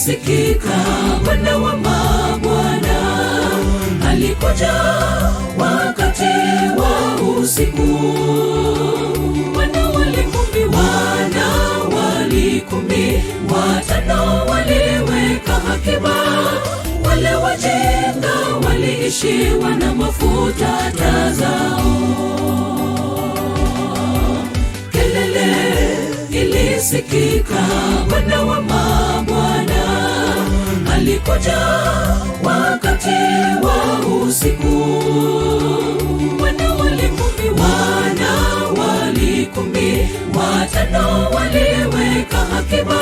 alisikika Bwana wa mabwana, alikuja wakati wa usiku. Wana wali kumi, watano waliweka akiba. Wale wajinga waliishiwa na mafuta taa zao. Kelele ilisikika Bwana wa mabwana, alikuja wakati wa usiku. Wana wali kumi, watano waliweka akiba.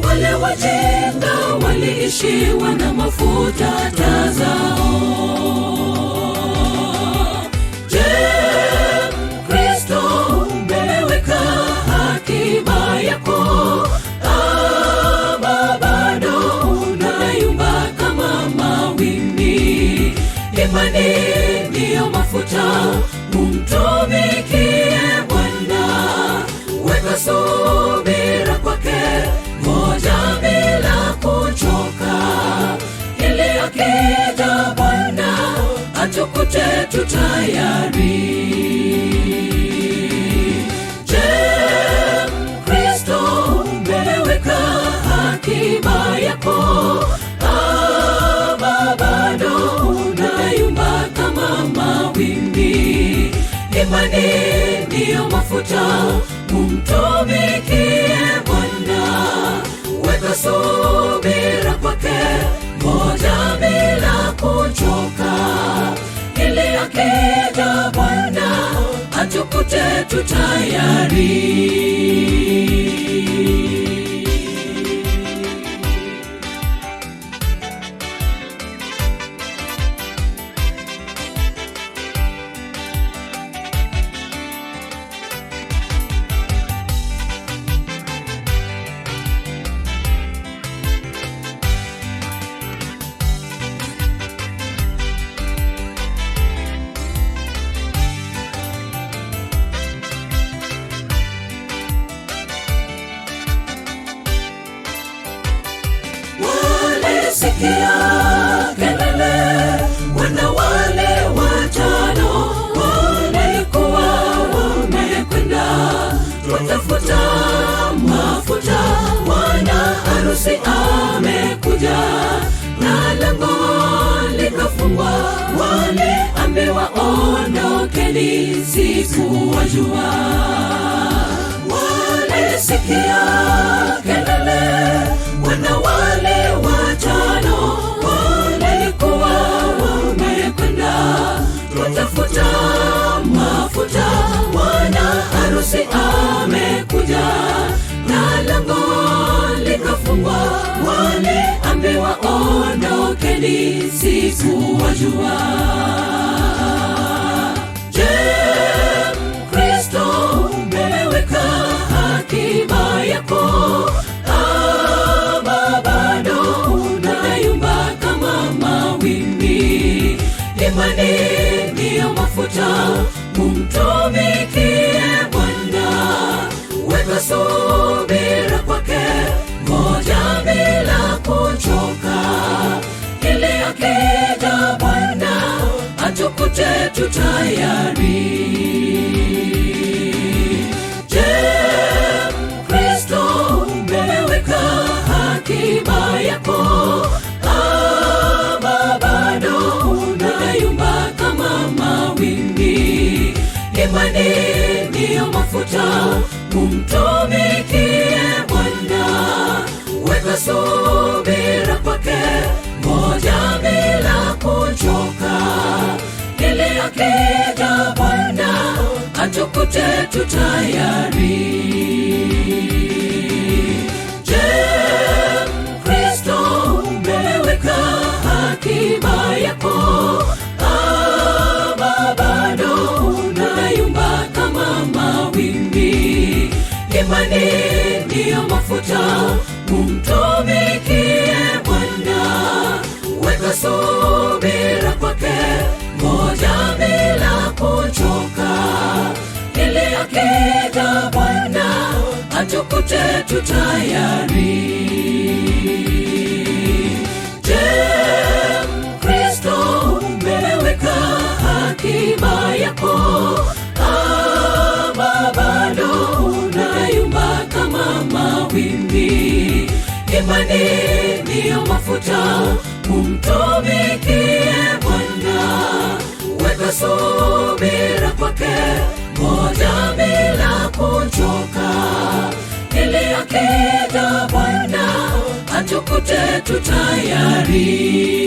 Wale wajinga waliishiwa na mafuta taa zao. Je, Kristo umeweka akiba yako? Ama bado unayumba kama mawimbi? Imani ndiyo mafuta, umtumikie Bwana. Weka subira kwake, ngoja bila kuchoka, ili akija Bwana atukute tu tayari. Je, Kristo umeweka akiba yako? Ama bado unayumba kama mawimbi? Imani ndiyo mafuta, umtumikie Bwana. Weka subira kwake, ngoja bila kuchoka, ili akija Bwana atukute tu tayari. Sikia kelele, wana wale watano walikuwa wamekwenda kutafuta mafuta. Bwana harusi amekuja, na lango likafungwa. Waliambiwa ondokeni, sikuwajua. Walisikia kelele, wana wale watano walikuwa wamekwenda kutafuta mafuta. Bwana harusi amekuja, na lango likafungwa. Waliambiwa ondokeni, sikuwajua. Je, Kristo umeweka akiba yako? Imani ndiyo mafuta, umtumikie Bwana. Weka subira kwake, ngoja bila kuchoka, ili akija Bwana atukute tu tayari. Je, Kristo umeweka akiba yako? Imani ndiyo mafuta, umtumikie Bwana. Weka subira kwake, ngoja bila kuchoka, ili akija Bwana atukute tu tayari. Je, Kristo umeweka akiba yako? Imani ndiyo mafuta, umtumikie Bwana. Weka subira kwake, ngoja bila kuchoka, ili akija Bwana atukute tutayari. Je, Mkristo, umeweka akiba yako? Ama bado unayumba kama mawimbi? Imani ndiyo mafuta, umtumikie Bwana. Weka subira kwake, ngoja bila kuchoka, ili akija Bwana atukute tutayari.